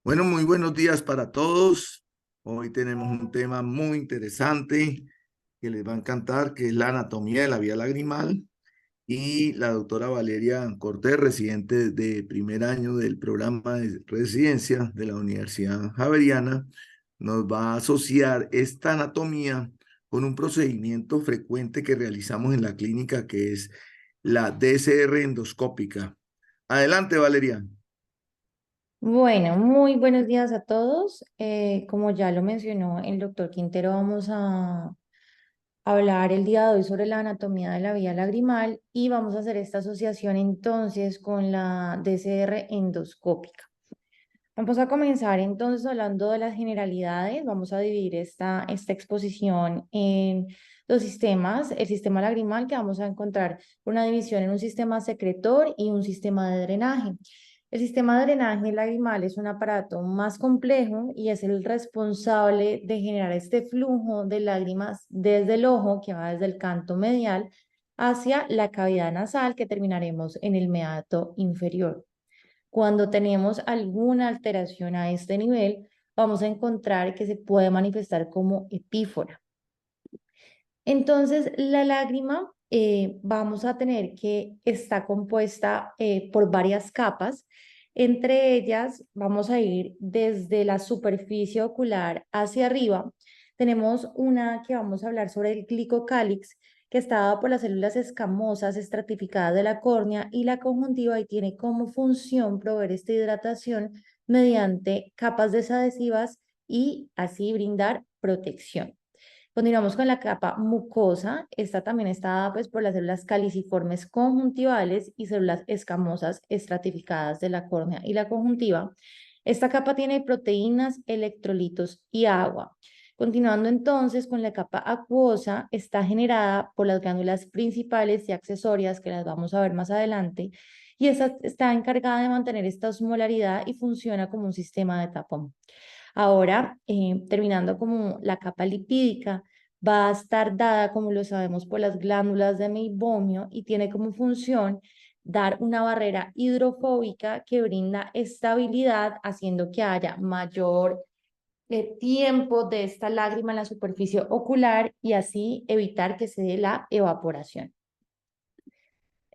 Bueno, muy buenos días para todos. Hoy tenemos un tema muy interesante que les va a encantar, que es la anatomía de la vía lagrimal. Y la doctora Valeria Cortés, residente de primer año del programa de residencia de la Universidad Javeriana, nos va a asociar esta anatomía con un procedimiento frecuente que realizamos en la clínica, que es la DCR endoscópica. Adelante, Valeria. Bueno, muy buenos días a todos. Como ya lo mencionó el doctor Quintero, vamos a hablar el día de hoy sobre la anatomía de la vía lagrimal y vamos a hacer esta asociación entonces con la DCR endoscópica. Vamos a comenzar entonces hablando de las generalidades. Vamos a dividir esta exposición en dos sistemas. El sistema lagrimal, que vamos a encontrar una división en un sistema secretor y un sistema de drenaje. El sistema de drenaje lagrimal es un aparato más complejo y es el responsable de generar este flujo de lágrimas desde el ojo, que va desde el canto medial, hacia la cavidad nasal, que terminaremos en el meato inferior. Cuando tenemos alguna alteración a este nivel, vamos a encontrar que se puede manifestar como epífora. Entonces, la lágrima vamos a tener que está compuesta por varias capas. Entre ellas, vamos a ir desde la superficie ocular hacia arriba. Tenemos una que vamos a hablar sobre el glicocálix, que está dado por las células escamosas estratificadas de la córnea y la conjuntiva, y tiene como función proveer esta hidratación mediante capas desadhesivas y así brindar protección. Continuamos con la capa mucosa. Esta también está dada pues, por las células caliciformes conjuntivales y células escamosas estratificadas de la córnea y la conjuntiva. Esta capa tiene proteínas, electrolitos y agua. Continuando entonces con la capa acuosa, está generada por las glándulas principales y accesorias, que las vamos a ver más adelante, y esta está encargada de mantener esta osmolaridad y funciona como un sistema de tapón. Ahora, terminando como la capa lipídica, va a estar dada, como lo sabemos, por las glándulas de meibomio y tiene como función dar una barrera hidrofóbica que brinda estabilidad, haciendo que haya mayor tiempo de esta lágrima en la superficie ocular y así evitar que se dé la evaporación.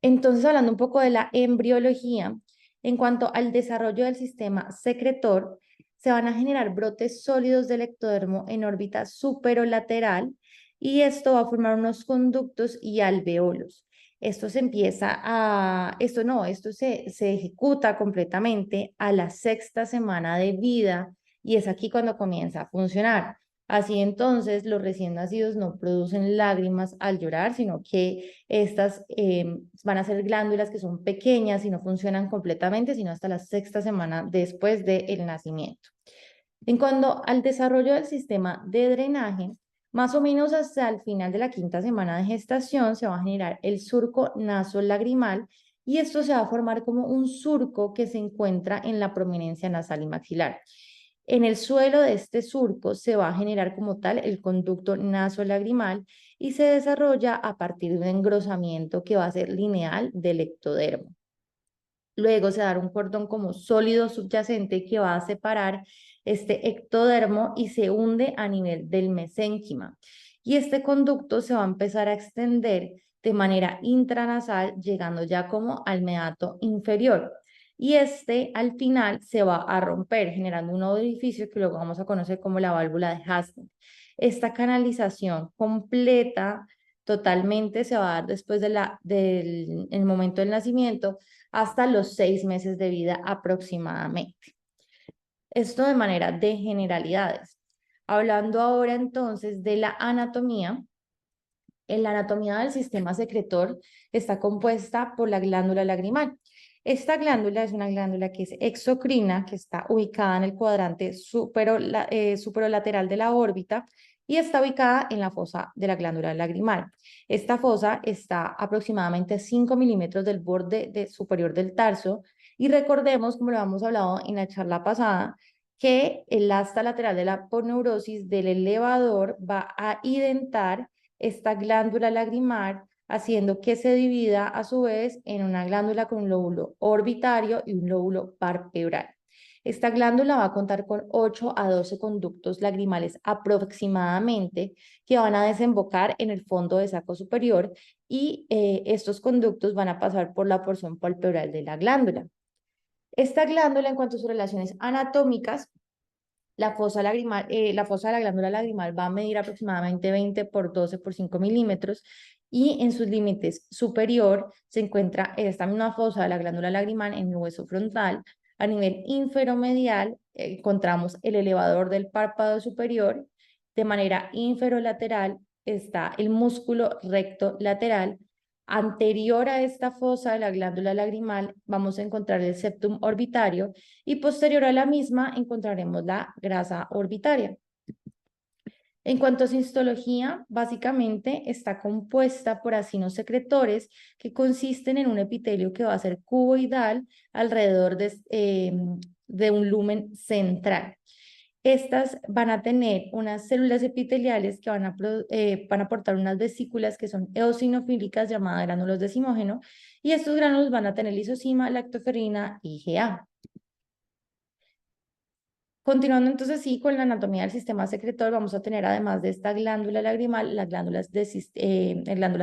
Entonces, hablando un poco de la embriología, en cuanto al desarrollo del sistema secretor, se van a generar brotes sólidos del ectodermo en órbita superolateral y esto va a formar unos conductos y alveolos. Esto se ejecuta completamente a la sexta semana de vida y es aquí cuando comienza a funcionar. Así entonces, los recién nacidos no producen lágrimas al llorar, sino que estas van a ser glándulas que son pequeñas y no funcionan completamente, sino hasta la sexta semana después del nacimiento. En cuanto al desarrollo del sistema de drenaje, más o menos hasta el final de la quinta semana de gestación se va a generar el surco nasolagrimal y esto se va a formar como un surco que se encuentra en la prominencia nasal y maxilar. En el suelo de este surco se va a generar como tal el conducto nasolagrimal y se desarrolla a partir de un engrosamiento que va a ser lineal del ectodermo. Luego se va a dar un cordón como sólido subyacente que va a separar este ectodermo y se hunde a nivel del mesénquima. Y este conducto se va a empezar a extender de manera intranasal, llegando ya como al meato inferior. Y este al final se va a romper, generando un nuevo orificio que luego vamos a conocer como la válvula de Hasting. Esta canalización completa totalmente se va a dar después del el momento del nacimiento hasta los 6 meses de vida aproximadamente. Esto de manera de generalidades. Hablando ahora entonces de la anatomía, en la anatomía del sistema secretor está compuesta por la glándula lagrimal. Esta glándula es una glándula que es exocrina, que está ubicada en el cuadrante superolateral de la órbita y está ubicada en la fosa de la glándula lagrimal. Esta fosa está aproximadamente 5 milímetros del borde superior del tarso y recordemos, como lo habíamos hablado en la charla pasada, que el asta lateral de la aponeurosis del elevador va a identar esta glándula lagrimal, haciendo que se divida a su vez en una glándula con un lóbulo orbitario y un lóbulo palpebral. Esta glándula va a contar con 8 a 12 conductos lagrimales aproximadamente que van a desembocar en el fondo de saco superior y estos conductos van a pasar por la porción palpebral de la glándula. Esta glándula, en cuanto a sus relaciones anatómicas, la fosa de la glándula lagrimal va a medir aproximadamente 20 por 12 por 5 milímetros y en sus límites superior se encuentra esta misma fosa de la glándula lagrimal en el hueso frontal. A nivel inferomedial encontramos el elevador del párpado superior. De manera inferolateral está el músculo recto lateral. Anterior a esta fosa de la glándula lagrimal vamos a encontrar el septum orbitario y posterior a la misma encontraremos la grasa orbitaria. En cuanto a su histología, básicamente está compuesta por acinos secretores que consisten en un epitelio que va a ser cuboidal alrededor de un lumen central. Estas van a tener unas células epiteliales que van a aportar unas vesículas que son eosinofílicas llamadas gránulos de zimógeno y estos gránulos van a tener lisozima, lactoferrina y IgA. Continuando entonces sí con la anatomía del sistema secretor, vamos a tener además de esta glándula lagrimal, las glándulas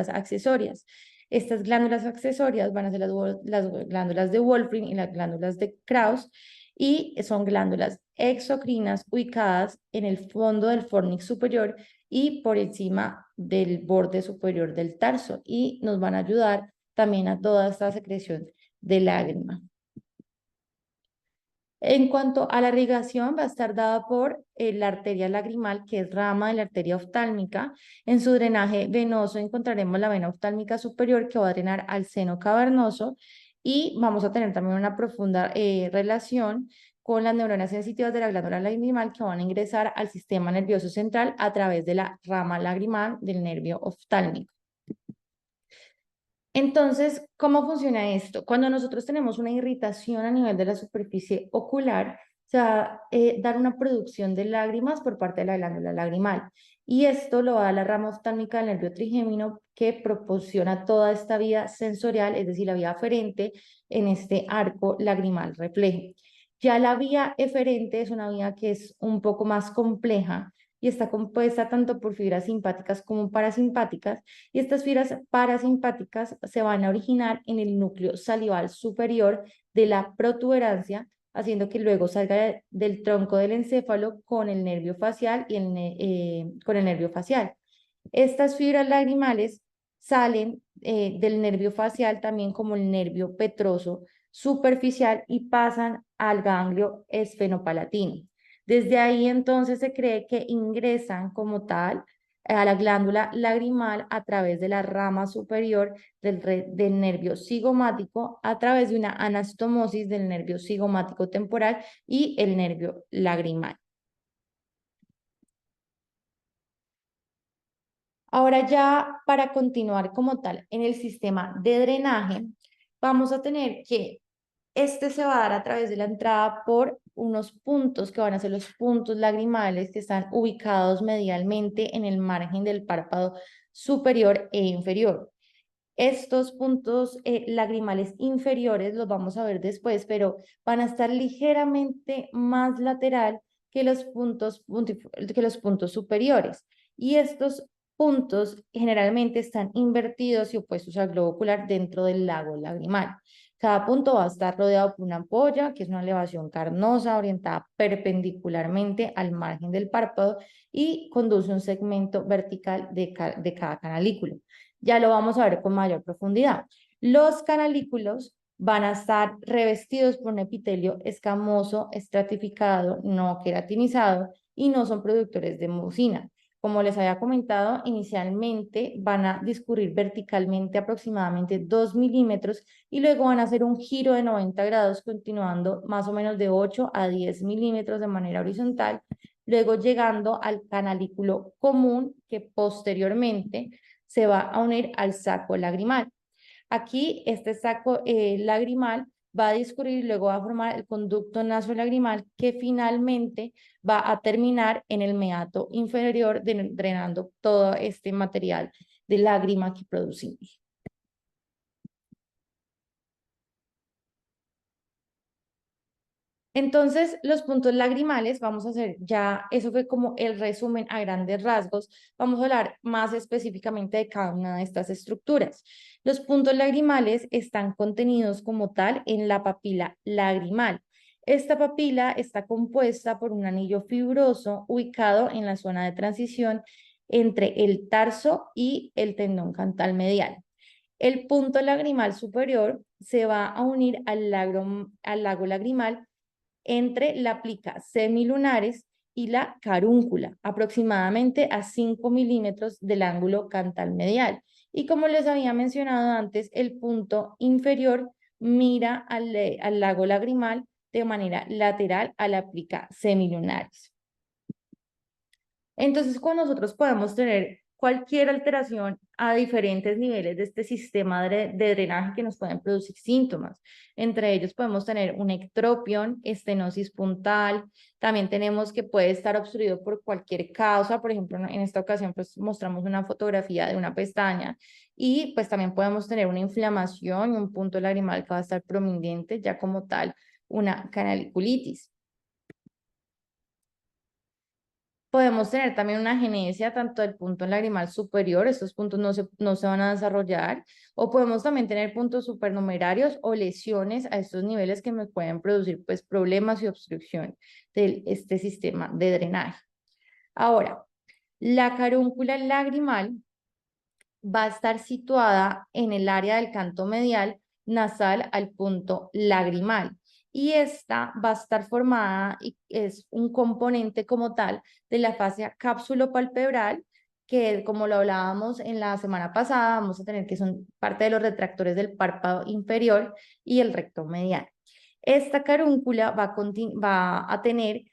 accesorias. Estas glándulas accesorias van a ser las glándulas de Wolfram y las glándulas de Krauss y son glándulas exocrinas ubicadas en el fondo del fornix superior y por encima del borde superior del tarso y nos van a ayudar también a toda esta secreción de lágrima. En cuanto a la irrigación, va a estar dada por la arteria lagrimal, que es rama de la arteria oftálmica. En su drenaje venoso encontraremos la vena oftálmica superior que va a drenar al seno cavernoso y vamos a tener también una profunda relación con las neuronas sensitivas de la glándula lagrimal que van a ingresar al sistema nervioso central a través de la rama lagrimal del nervio oftálmico. Entonces, ¿cómo funciona esto? Cuando nosotros tenemos una irritación a nivel de la superficie ocular, se va a dar una producción de lágrimas por parte de la glándula lagrimal. Y esto lo da la rama oftálmica del nervio trigémino que proporciona toda esta vía sensorial, es decir, la vía aferente en este arco lagrimal reflejo. Ya la vía eferente es una vía que es un poco más compleja y está compuesta tanto por fibras simpáticas como parasimpáticas y estas fibras parasimpáticas se van a originar en el núcleo salival superior de la protuberancia, haciendo que luego salga del tronco del encéfalo con el nervio facial con el nervio facial. Estas fibras lagrimales salen del nervio facial también como el nervio petroso superficial y pasan al ganglio esfenopalatino. Desde ahí entonces se cree que ingresan como tal a la glándula lagrimal a través de la rama superior del nervio cigomático a través de una anastomosis del nervio cigomático temporal y el nervio lagrimal. Ahora ya para continuar como tal en el sistema de drenaje, vamos a tener que este se va a dar a través de la entrada por unos puntos que van a ser los puntos lagrimales que están ubicados medialmente en el margen del párpado superior e inferior. Estos puntos lagrimales inferiores los vamos a ver después, pero van a estar ligeramente más lateral que los puntos superiores. Y estos puntos generalmente están invertidos y opuestos al globo ocular dentro del lago lagrimal. Cada punto va a estar rodeado por una ampolla, que es una elevación carnosa orientada perpendicularmente al margen del párpado y conduce un segmento vertical de cada canalículo. Ya lo vamos a ver con mayor profundidad. Los canalículos van a estar revestidos por un epitelio escamoso, estratificado, no queratinizado y no son productores de mucina. Como les había comentado, inicialmente van a discurrir verticalmente aproximadamente 2 milímetros y luego van a hacer un giro de 90 grados, continuando más o menos de 8 a 10 milímetros de manera horizontal, luego llegando al canalículo común que posteriormente se va a unir al saco lagrimal. Aquí este saco lagrimal va a discurrir y luego va a formar el conducto nasolagrimal que finalmente va a terminar en el meato inferior drenando todo este material de lágrima que producimos. Entonces, los puntos lagrimales, vamos a hacer ya, eso fue como el resumen a grandes rasgos. Vamos a hablar más específicamente de cada una de estas estructuras. Los puntos lagrimales están contenidos como tal en la papila lagrimal. Esta papila está compuesta por un anillo fibroso ubicado en la zona de transición entre el tarso y el tendón cantal medial. El punto lagrimal superior se va a unir al lago lagrimal entre la plica semilunares y la carúncula, aproximadamente a 5 milímetros del ángulo cantal medial. Y como les había mencionado antes, el punto inferior mira al lago lagrimal de manera lateral a la plica semilunares. Entonces, cuando nosotros podemos tener cualquier alteración a diferentes niveles de este sistema de drenaje que nos pueden producir síntomas. Entre ellos podemos tener un ectropión, estenosis puntal, también tenemos que puede estar obstruido por cualquier causa, por ejemplo, en esta ocasión pues mostramos una fotografía de una pestaña y pues también podemos tener una inflamación y un punto lagrimal que va a estar prominente, ya como tal una canaliculitis. Podemos tener también una agenesia tanto del punto lagrimal superior, estos puntos no se van a desarrollar, o podemos también tener puntos supernumerarios o lesiones a estos niveles que nos pueden producir pues problemas y obstrucción de este sistema de drenaje. Ahora, la carúncula lagrimal va a estar situada en el área del canto medial nasal al punto lagrimal. Y esta va a estar formada y es un componente como tal de la fascia cápsulo-palpebral, que como lo hablábamos en la semana pasada, vamos a tener que son parte de los retractores del párpado inferior y el recto medial. Esta carúncula va a tener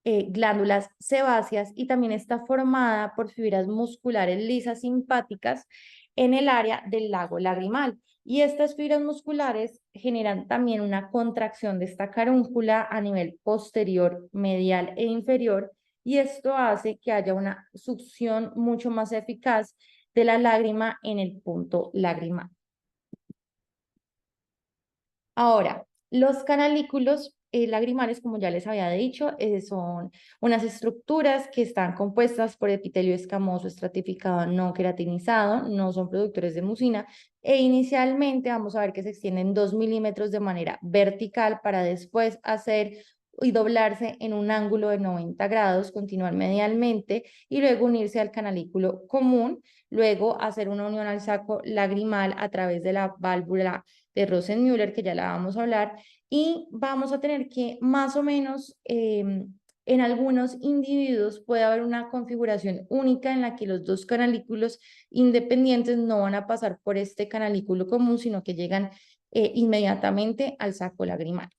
glándulas sebáceas y también está formada por fibras musculares lisas simpáticas en el área del lago lagrimal. Y estas fibras musculares generan también una contracción de esta carúncula a nivel posterior, medial e inferior, y esto hace que haya una succión mucho más eficaz de la lágrima en el punto lagrimal. Ahora, los canalículos lagrimales, como ya les había dicho, son unas estructuras que están compuestas por epitelio escamoso estratificado no queratinizado, no son productores de mucina, e inicialmente vamos a ver que se extienden 2 milímetros de manera vertical para después hacer y doblarse en un ángulo de 90 grados, continuar medialmente y luego unirse al canalículo común, luego hacer una unión al saco lagrimal a través de la válvula de Rosenmüller, que ya la vamos a hablar, y vamos a tener que más o menos en algunos individuos puede haber una configuración única en la que los dos canalículos independientes no van a pasar por este canalículo común, sino que llegan inmediatamente al saco lagrimal.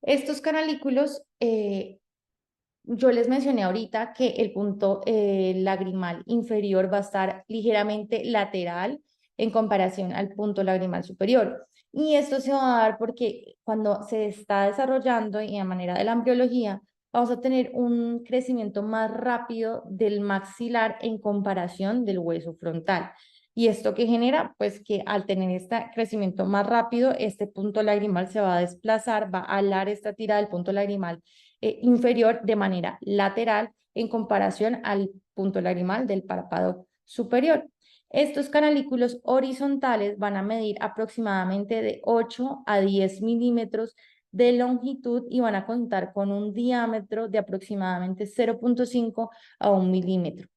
Estos canalículos, yo les mencioné ahorita que el punto lagrimal inferior va a estar ligeramente lateral en comparación al punto lagrimal superior. Y esto se va a dar porque cuando se está desarrollando y a manera de la embriología, vamos a tener un crecimiento más rápido del maxilar en comparación del hueso frontal. Y esto que genera, pues que al tener este crecimiento más rápido, este punto lagrimal se va a desplazar, va a alar esta tira del punto lagrimal inferior de manera lateral en comparación al punto lagrimal del párpado superior. Estos canalículos horizontales van a medir aproximadamente de 8 a 10 milímetros de longitud y van a contar con un diámetro de aproximadamente 0,5 a 1 milímetro.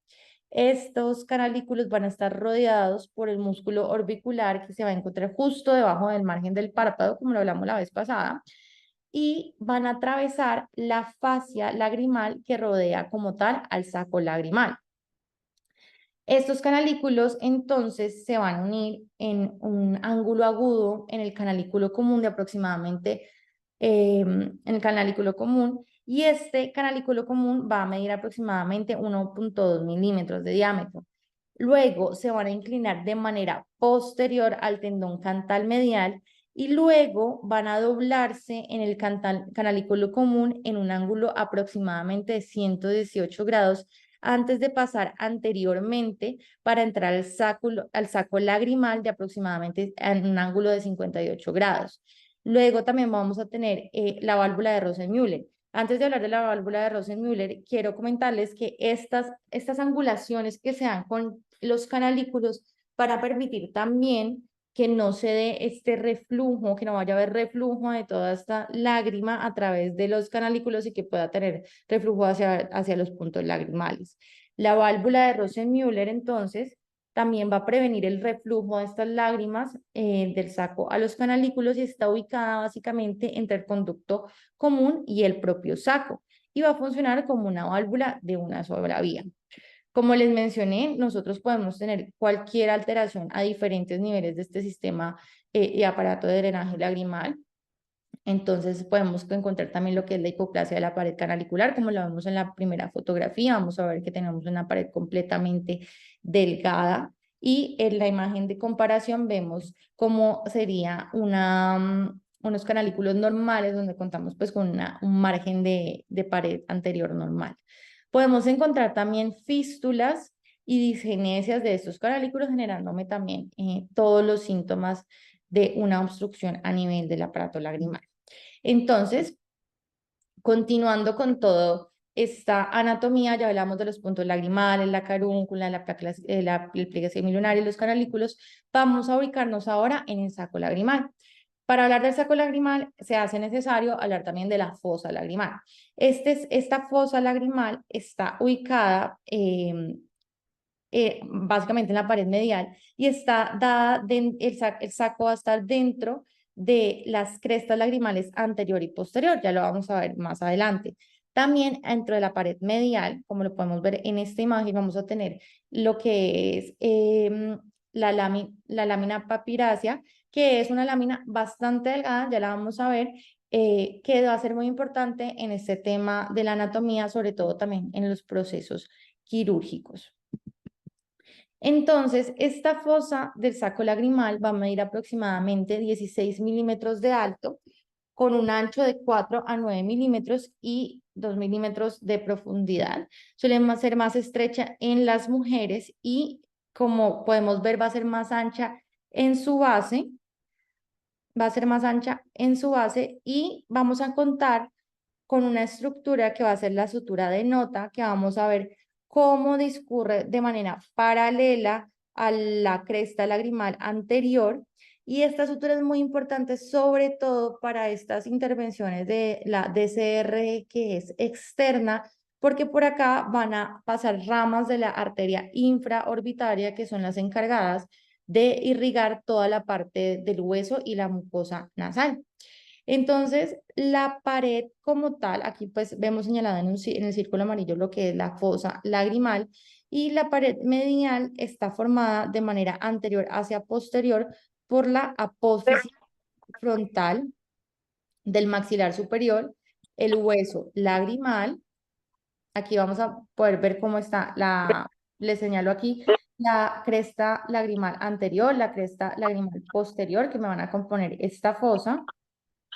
Estos canalículos van a estar rodeados por el músculo orbicular que se va a encontrar justo debajo del margen del párpado, como lo hablamos la vez pasada, y van a atravesar la fascia lagrimal que rodea como tal al saco lagrimal. Estos canalículos entonces se van a unir en un ángulo agudo en el canalículo común de aproximadamente, en el canalículo común, y este canalículo común va a medir aproximadamente 1,2 milímetros de diámetro. Luego se van a inclinar de manera posterior al tendón cantal medial y luego van a doblarse en el canalículo común en un ángulo aproximadamente de 118 grados antes de pasar anteriormente para entrar al saco lagrimal de aproximadamente en un ángulo de 58 grados. Luego también vamos a tener la válvula de Rosenmüller. Antes de hablar de la válvula de Rosenmüller, quiero comentarles que estas angulaciones que se dan con los canalículos para permitir también que no se dé este reflujo, que no vaya a haber reflujo de toda esta lágrima a través de los canalículos y que pueda tener reflujo hacia los puntos lagrimales. La válvula de Rosenmüller, entonces, también va a prevenir el reflujo de estas lágrimas del saco a los canalículos y está ubicada básicamente entre el conducto común y el propio saco y va a funcionar como una válvula de una sola vía. Como les mencioné, nosotros podemos tener cualquier alteración a diferentes niveles de este sistema y aparato de drenaje lagrimal. Entonces podemos encontrar también lo que es la hipoplasia de la pared canalicular, como lo vemos en la primera fotografía. Vamos a ver que tenemos una pared completamente delgada y en la imagen de comparación vemos cómo sería unos canalículos normales donde contamos pues con un margen de pared anterior normal. Podemos encontrar también fístulas y disgenesias de estos canalículos, generándome también todos los síntomas de una obstrucción a nivel del aparato lagrimal. Entonces, continuando con todo esta anatomía, ya hablamos de los puntos lagrimales, la carúncula, el pliegue semilunar y los canalículos. Vamos a ubicarnos ahora en el saco lagrimal. Para hablar del saco lagrimal, se hace necesario hablar también de la fosa lagrimal. Esta fosa lagrimal está ubicada básicamente en la pared medial y está dada, el saco va a estar dentro de las crestas lagrimales anterior y posterior, ya lo vamos a ver más adelante. También dentro de la pared medial, como lo podemos ver en esta imagen, vamos a tener lo que es la lámina papirácea, que es una lámina bastante delgada, ya la vamos a ver, que va a ser muy importante en este tema de la anatomía, sobre todo también en los procesos quirúrgicos. Entonces, esta fosa del saco lagrimal va a medir aproximadamente 16 milímetros de alto, con un ancho de 4 a 9 milímetros y 2 milímetros de profundidad. Suele ser más estrecha en las mujeres y, como podemos ver, va a ser más ancha en su base. Va a ser más ancha en su base y vamos a contar con una estructura que va a ser la sutura de nota, que vamos a ver cómo discurre de manera paralela a la cresta lagrimal anterior. Y esta sutura es muy importante, sobre todo para estas intervenciones de la DCR que es externa, porque por acá van a pasar ramas de la arteria infraorbitaria, que son las encargadas de irrigar toda la parte del hueso y la mucosa nasal. Entonces, la pared como tal, aquí pues vemos señalada en el círculo amarillo lo que es la fosa lagrimal y la pared medial está formada de manera anterior hacia posterior por la apófisis frontal del maxilar superior, el hueso lagrimal. Aquí vamos a poder ver cómo está le señalo aquí, la cresta lagrimal anterior, la cresta lagrimal posterior que me van a componer esta fosa.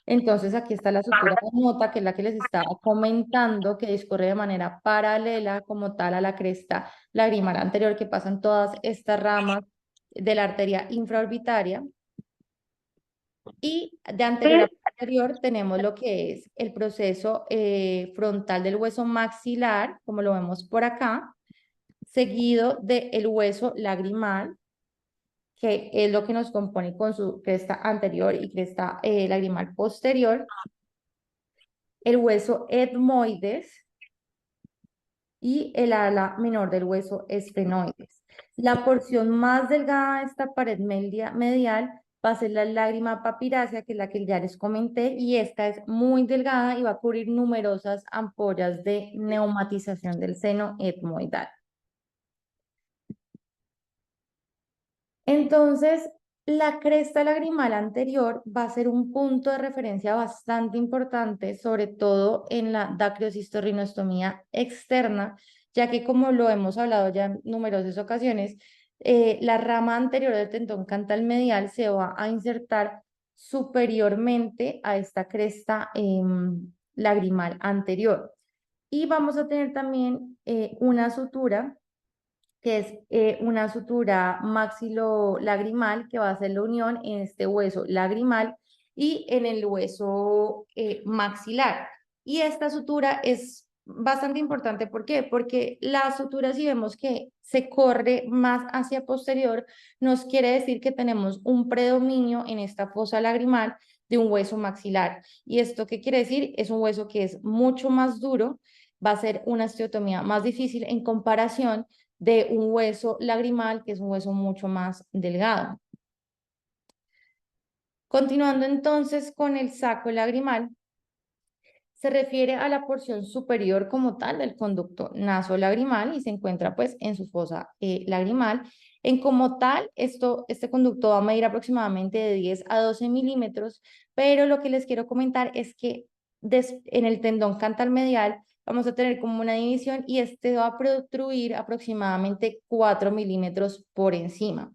Entonces aquí está la sutura de nota, que es la que les estaba comentando, que discurre de manera paralela como tal a la cresta lagrimal anterior, que pasan todas estas ramas de la arteria infraorbitaria. Y de anterior a posterior tenemos lo que es el proceso frontal del hueso maxilar, como lo vemos por acá, seguido del hueso lagrimal, que es lo que nos compone con su cresta anterior y cresta lagrimal posterior, el hueso etmoides y el ala menor del hueso esfenoides. La porción más delgada de esta pared medial va a ser la lágrima papirácea, que es la que ya les comenté, y esta es muy delgada y va a cubrir numerosas ampollas de neumatización del seno etmoidal. Entonces, la cresta lagrimal anterior va a ser un punto de referencia bastante importante, sobre todo en la dacriosistorrinostomía externa, ya que como lo hemos hablado ya en numerosas ocasiones, la rama anterior del tendón cantal medial se va a insertar superiormente a esta cresta lagrimal anterior. Y vamos a tener también una sutura que es una sutura maxilolagrimal que va a hacer la unión en este hueso lagrimal y en el hueso maxilar. Y esta sutura es bastante importante. ¿Por qué? Porque la sutura, si vemos que se corre más hacia posterior, nos quiere decir que tenemos un predominio en esta fosa lagrimal de un hueso maxilar. ¿Y esto qué quiere decir? Es un hueso que es mucho más duro, va a ser una osteotomía más difícil en comparación de un hueso lagrimal, que es un hueso mucho más delgado. Continuando entonces con el saco lagrimal, se refiere a la porción superior como tal del conducto nasolagrimal y se encuentra pues en su fosa lagrimal. En como tal, este conducto va a medir aproximadamente de 10 a 12 milímetros, pero lo que les quiero comentar es que en el tendón cantal medial vamos a tener como una división y este va a protruir aproximadamente 4 milímetros por encima.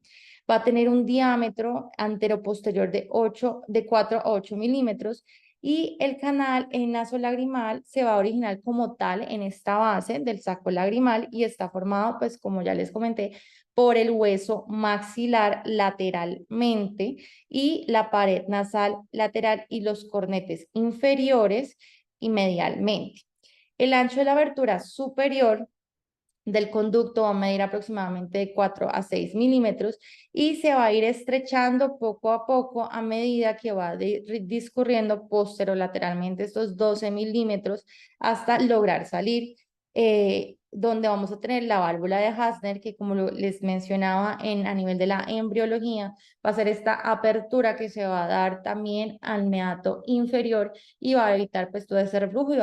Va a tener un diámetro anteroposterior de 4 a 8 milímetros y el canal en nasolagrimal se va a originar como tal en esta base del saco lagrimal y está formado, pues como ya les comenté, por el hueso maxilar lateralmente y la pared nasal lateral y los cornetes inferiores y medialmente. El ancho de la abertura superior del conducto va a medir aproximadamente de 4 a 6 milímetros y se va a ir estrechando poco a poco a medida que va discurriendo posterolateralmente estos 12 milímetros hasta lograr salir, donde vamos a tener la válvula de Hasner, que como les mencionaba a nivel de la embriología, va a ser esta apertura que se va a dar también al meato inferior y va a evitar pues todo ese reflujo y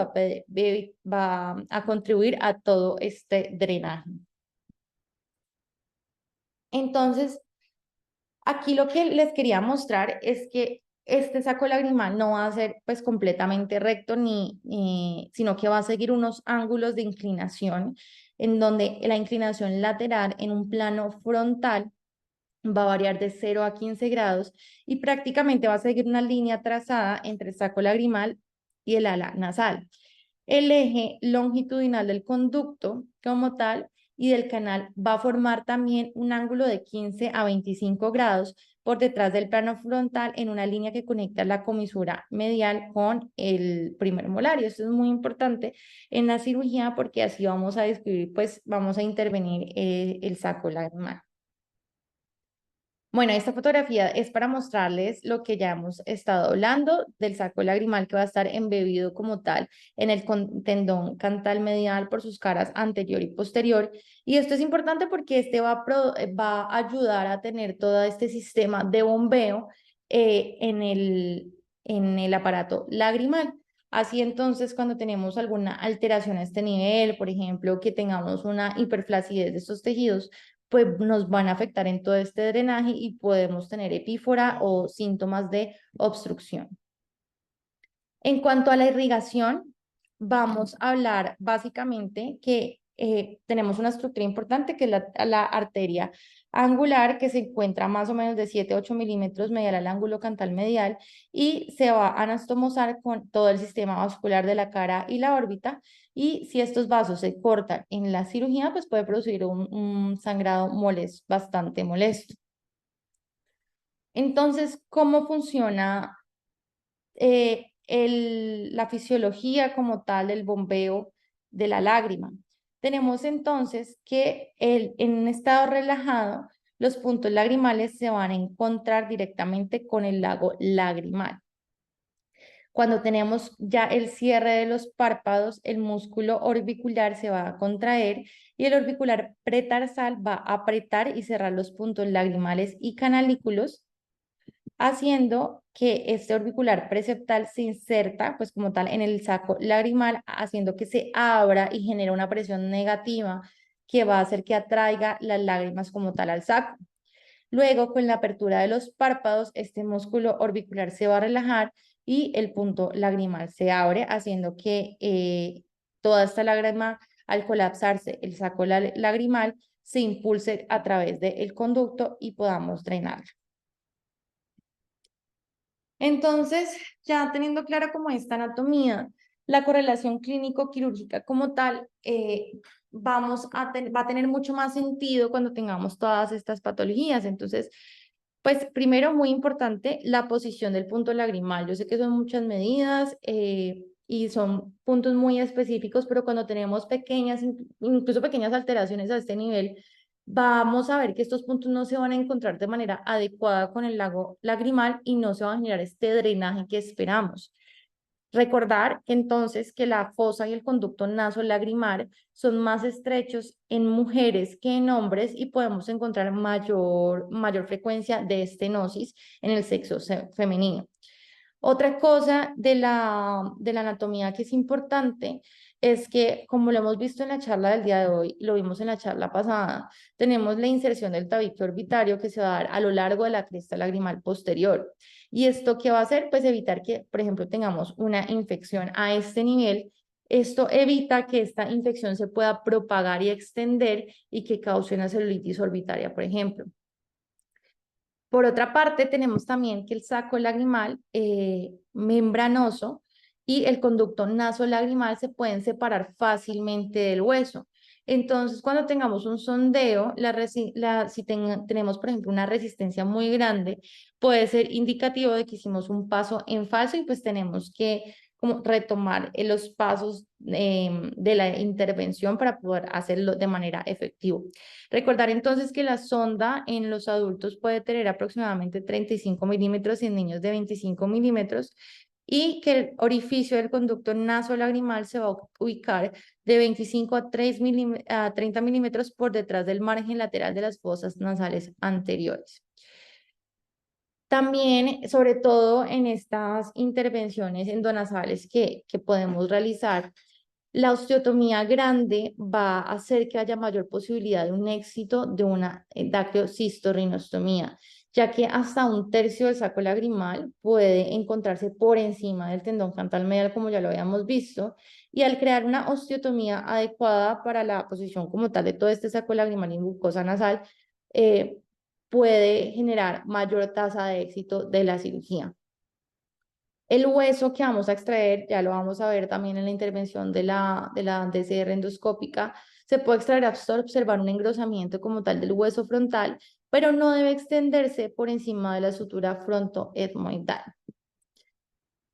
va a contribuir a todo este drenaje. Entonces, aquí lo que les quería mostrar es que este saco lagrimal no va a ser pues completamente recto sino que va a seguir unos ángulos de inclinación en donde la inclinación lateral en un plano frontal va a variar de 0 a 15 grados y prácticamente va a seguir una línea trazada entre el saco lagrimal y el ala nasal. El eje longitudinal del conducto como tal y del canal va a formar también un ángulo de 15 a 25 grados por detrás del plano frontal en una línea que conecta la comisura medial con el primer molar. Y esto es muy importante en la cirugía porque así vamos a describir, pues vamos a intervenir el saco lagrimal. Bueno, esta fotografía es para mostrarles lo que ya hemos estado hablando del saco lagrimal que va a estar embebido como tal en el tendón cantal medial por sus caras anterior y posterior. Y esto es importante porque este va a ayudar a tener todo este sistema de bombeo en el aparato lagrimal. Así entonces, cuando tenemos alguna alteración a este nivel, por ejemplo, que tengamos una hiperflacidez de estos tejidos, pues nos van a afectar en todo este drenaje y podemos tener epífora o síntomas de obstrucción. En cuanto a la irrigación, vamos a hablar básicamente que tenemos una estructura importante que es la arteria angular que se encuentra más o menos de 7 a 8 milímetros medial al ángulo cantal medial y se va a anastomosar con todo el sistema vascular de la cara y la órbita y si estos vasos se cortan en la cirugía pues puede producir un sangrado bastante molesto. Entonces, ¿cómo funciona la fisiología como tal del bombeo de la lágrima? Tenemos entonces que en un estado relajado, los puntos lagrimales se van a encontrar directamente con el lago lagrimal. Cuando tenemos ya el cierre de los párpados, el músculo orbicular se va a contraer y el orbicular pretarsal va a apretar y cerrar los puntos lagrimales y canalículos, haciendo que este orbicular preceptal se inserta, pues como tal, en el saco lagrimal, haciendo que se abra y genere una presión negativa que va a hacer que atraiga las lágrimas como tal al saco. Luego, con la apertura de los párpados, este músculo orbicular se va a relajar y el punto lagrimal se abre, haciendo que toda esta lágrima, al colapsarse el saco lagrimal, se impulse a través del conducto y podamos drenarlo. Entonces, ya teniendo clara como esta anatomía, la correlación clínico-quirúrgica como tal, va a tener mucho más sentido cuando tengamos todas estas patologías. Entonces, Pues primero, muy importante, la posición del punto lagrimal. Yo sé que son muchas medidas y son puntos muy específicos, pero cuando tenemos pequeñas, incluso pequeñas alteraciones a este nivel, vamos a ver que estos puntos no se van a encontrar de manera adecuada con el lago lagrimal y no se va a generar este drenaje que esperamos. Recordar que entonces que la fosa y el conducto nasolagrimal son más estrechos en mujeres que en hombres y podemos encontrar mayor frecuencia de estenosis en el sexo femenino. Otra cosa de la anatomía que es importante es que, como lo hemos visto en la charla del día de hoy, lo vimos en la charla pasada, tenemos la inserción del tabique orbitario que se va a dar a lo largo de la cresta lagrimal posterior. ¿Y esto qué va a hacer? Pues evitar que, por ejemplo, tengamos una infección a este nivel. Esto evita que esta infección se pueda propagar y extender y que cause una celulitis orbitaria, por ejemplo. Por otra parte, tenemos también que el saco lagrimal membranoso y el conducto nasolagrimal se pueden separar fácilmente del hueso. Entonces, cuando tengamos un sondeo, si tenemos, por ejemplo, una resistencia muy grande, puede ser indicativo de que hicimos un paso en falso y pues tenemos que como retomar los pasos de la intervención para poder hacerlo de manera efectiva. Recordar entonces que la sonda en los adultos puede tener aproximadamente 35 milímetros y en niños de 25 milímetros y que el orificio del conducto nasolagrimal se va a ubicar de 25 a 30 milímetros por detrás del margen lateral de las fosas nasales anteriores. También, sobre todo en estas intervenciones endonasales que podemos realizar, la osteotomía grande va a hacer que haya mayor posibilidad de un éxito de una dactiocistorrinostomía, ya que hasta un tercio del saco lagrimal puede encontrarse por encima del tendón cantal medial, como ya lo habíamos visto, y al crear una osteotomía adecuada para la posición como tal de todo este saco lagrimal y mucosa nasal, eh, puede generar mayor tasa de éxito de la cirugía. El hueso que vamos a extraer, ya lo vamos a ver también en la intervención de la DCR endoscópica, se puede extraer hasta observar un engrosamiento como tal del hueso frontal, pero no debe extenderse por encima de la sutura frontoetmoidal.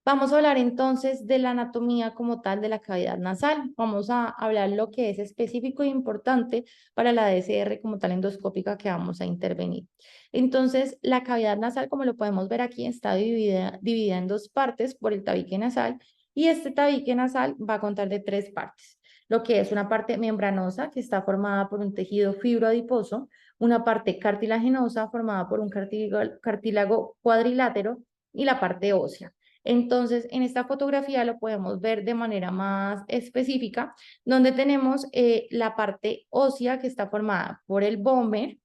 Vamos a hablar entonces de la anatomía como tal de la cavidad nasal. Vamos a hablar lo que es específico e importante para la DCR como tal endoscópica que vamos a intervenir. Entonces, la cavidad nasal, como lo podemos ver aquí, está dividida en dos partes por el tabique nasal y este tabique nasal va a contar de tres partes. Lo que es una parte membranosa que está formada por un tejido fibroadiposo, una parte cartilaginosa formada por un cartílago cuadrilátero y la parte ósea. Entonces, en esta fotografía lo podemos ver de manera más específica, donde tenemos la parte ósea que está formada por el bómer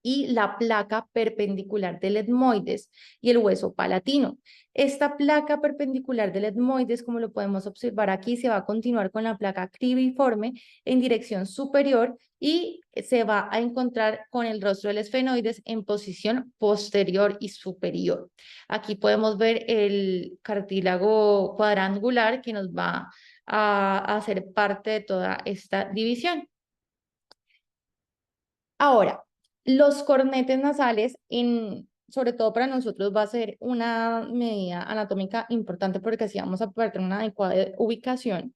y la placa perpendicular del etmoides y el hueso palatino. Esta placa perpendicular del etmoides, como lo podemos observar aquí, se va a continuar con la placa cribiforme en dirección superior y se va a encontrar con el rostro del esfenoides en posición posterior y superior. Aquí podemos ver el cartílago cuadrangular que nos va a hacer parte de toda esta división. Ahora, los cornetes nasales, sobre todo para nosotros, va a ser una medida anatómica importante porque así vamos a poder tener una adecuada ubicación.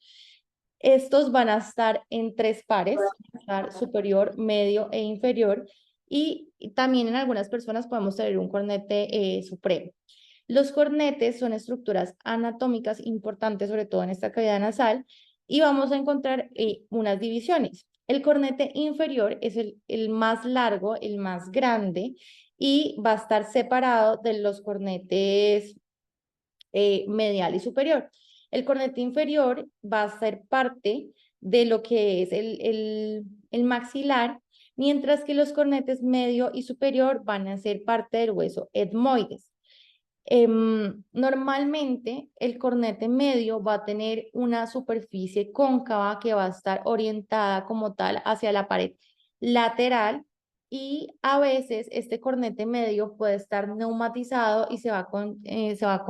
Estos van a estar en tres pares, estar superior, medio e inferior, y también en algunas personas podemos tener un cornete supremo. Los cornetes son estructuras anatómicas importantes, sobre todo en esta cavidad nasal, y vamos a encontrar unas divisiones. El cornete inferior es el más largo, el más grande, y va a estar separado de los cornetes medial y superior. El cornete inferior va a ser parte de lo que es el maxilar, mientras que los cornetes medio y superior van a ser parte del hueso etmoides. Normalmente el cornete medio va a tener una superficie cóncava que va a estar orientada como tal hacia la pared lateral y a veces este cornete medio puede estar neumatizado y se va a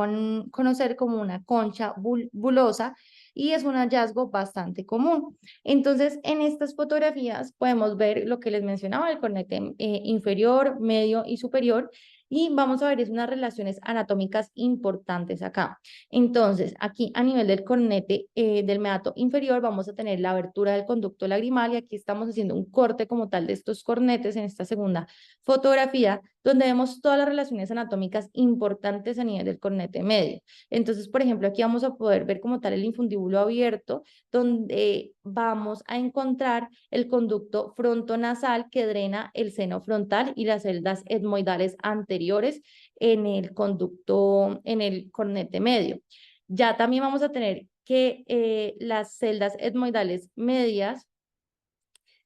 conocer como una concha bulosa y es un hallazgo bastante común. Entonces, en estas fotografías podemos ver lo que les mencionaba, el cornete inferior, medio y superior, y vamos a ver es unas relaciones anatómicas importantes acá. Entonces, aquí a nivel del cornete del meato inferior vamos a tener la abertura del conducto lagrimal y aquí estamos haciendo un corte como tal de estos cornetes en esta segunda fotografía, donde vemos todas las relaciones anatómicas importantes a nivel del cornete medio. Entonces, por ejemplo, aquí vamos a poder ver como tal el infundíbulo abierto, donde vamos a encontrar el conducto frontonasal que drena el seno frontal y las celdas etmoidales anteriores en el conducto, en el cornete medio. Ya también vamos a tener que las celdas etmoidales medias,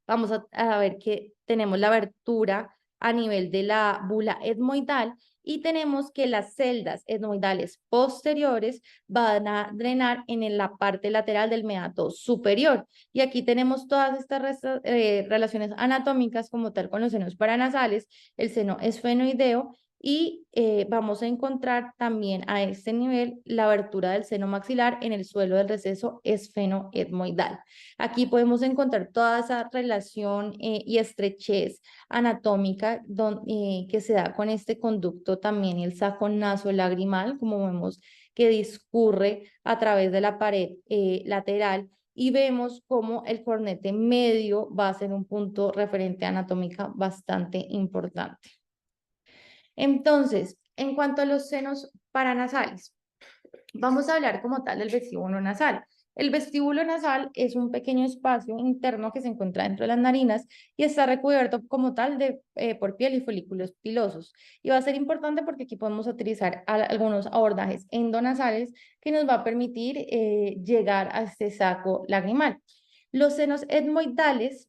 vamos a ver que tenemos la abertura a nivel de la bula etmoidal y tenemos que las celdas etmoidales posteriores van a drenar en la parte lateral del meato superior. Y aquí tenemos todas estas relaciones anatómicas como tal con los senos paranasales, el seno esfenoideo y vamos a encontrar también a este nivel la abertura del seno maxilar en el suelo del receso esfenoetmoidal. Aquí podemos encontrar toda esa relación y estrechez anatómica que se da con este conducto también y el saco nasolagrimal, como vemos que discurre a través de la pared lateral y vemos cómo el cornete medio va a ser un punto referente anatómica bastante importante. Entonces, en cuanto a los senos paranasales, vamos a hablar como tal del vestíbulo nasal. El vestíbulo nasal es un pequeño espacio interno que se encuentra dentro de las narinas y está recubierto como tal por piel y folículos pilosos. Y va a ser importante porque aquí podemos utilizar algunos abordajes endonasales que nos va a permitir llegar a este saco lagrimal. Los senos etmoidales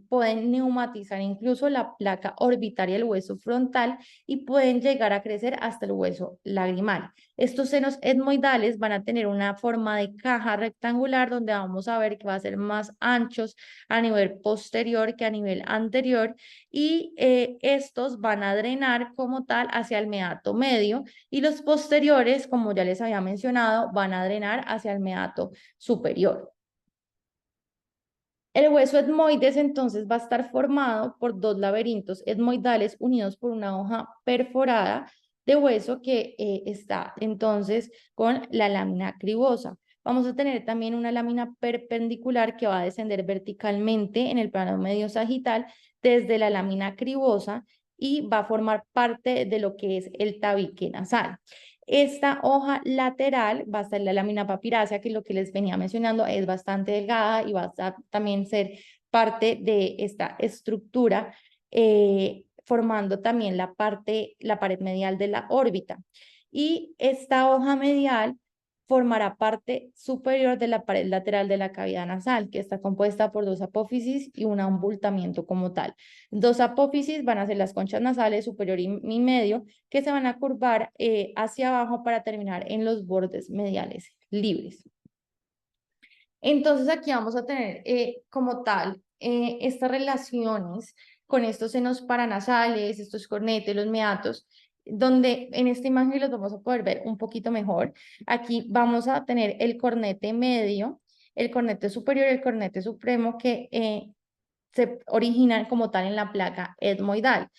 pueden neumatizar incluso la placa orbitaria del hueso frontal y pueden llegar a crecer hasta el hueso lagrimal. Estos senos etmoidales van a tener una forma de caja rectangular donde vamos a ver que va a ser más anchos a nivel posterior que a nivel anterior y estos van a drenar como tal hacia el meato medio y los posteriores, como ya les había mencionado, van a drenar hacia el meato superior. El hueso etmoides entonces va a estar formado por dos laberintos etmoidales unidos por una hoja perforada de hueso que está entonces con la lámina cribosa. Vamos a tener también una lámina perpendicular que va a descender verticalmente en el plano medio sagital desde la lámina cribosa y va a formar parte de lo que es el tabique nasal. Esta hoja lateral va a ser la lámina papirácea, que lo que les venía mencionando es bastante delgada y va a también ser parte de esta estructura, formando también la pared medial de la órbita. Y esta hoja medial formará parte superior de la pared lateral de la cavidad nasal, que está compuesta por dos apófisis y un abultamiento como tal. Dos apófisis van a ser las conchas nasales superior y medio, que se van a curvar hacia abajo para terminar en los bordes mediales libres. Entonces aquí vamos a tener como tal estas relaciones con estos senos paranasales, estos cornetes, los meatos, donde en esta imagen los vamos a poder ver un poquito mejor. Aquí vamos a tener el cornete medio, el cornete superior y el cornete supremo que se originan como tal en la placa etmoidal.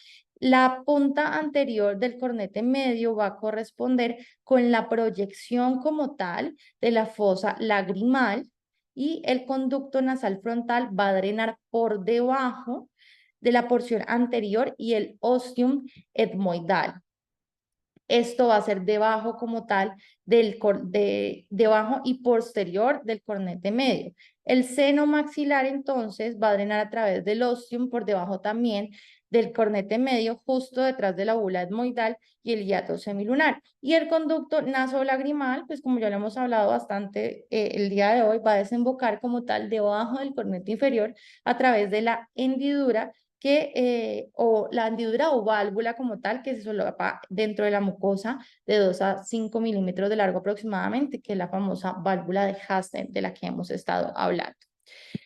La punta anterior del cornete medio va a corresponder con la proyección como tal de la fosa lagrimal y el conducto nasal frontal va a drenar por debajo de la porción anterior y el ostium etmoidal. Esto va a ser debajo como tal debajo y posterior del cornete medio. El seno maxilar entonces va a drenar a través del ostium por debajo también del cornete medio, justo detrás de la bula etmoidal y el hiato semilunar. Y el conducto nasolagrimal, pues como ya lo hemos hablado bastante el día de hoy, va a desembocar como tal debajo del cornete inferior a través de la hendidura o la hendidura o válvula como tal, que se solapa dentro de la mucosa de 2 a 5 milímetros de largo aproximadamente, que es la famosa válvula de Hasten de la que hemos estado hablando.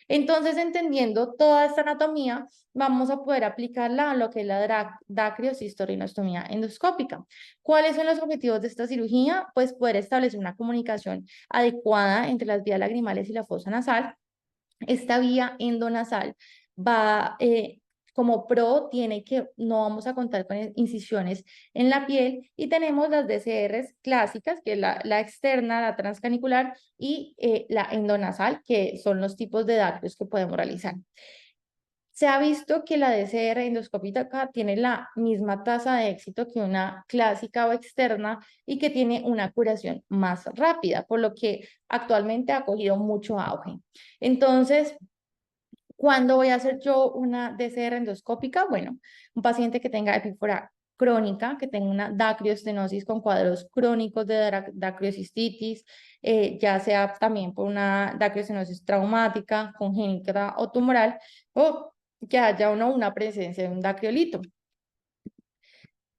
Entonces, entendiendo toda esta anatomía, vamos a poder aplicarla a lo que es la dacriosistorrinostomía endoscópica. ¿Cuáles son los objetivos de esta cirugía? Pues poder establecer una comunicación adecuada entre las vías lagrimales y la fosa nasal. Esta vía endonasal va, como pro, tiene que, no vamos a contar con incisiones en la piel, y tenemos las DCRs clásicas, que es la externa, la transcanicular, y la endonasal, que son los tipos de datos que podemos realizar. Se ha visto que la DCR endoscópica tiene la misma tasa de éxito que una clásica o externa y que tiene una curación más rápida, por lo que actualmente ha cogido mucho auge. Entonces, ¿cuándo voy a hacer yo una DCR endoscópica? Bueno, un paciente que tenga epífora crónica, que tenga una dacriostenosis con cuadros crónicos de dacriocistitis, ya sea también por una dacriostenosis traumática, congénita o tumoral, o que haya una presencia de un dacriolito.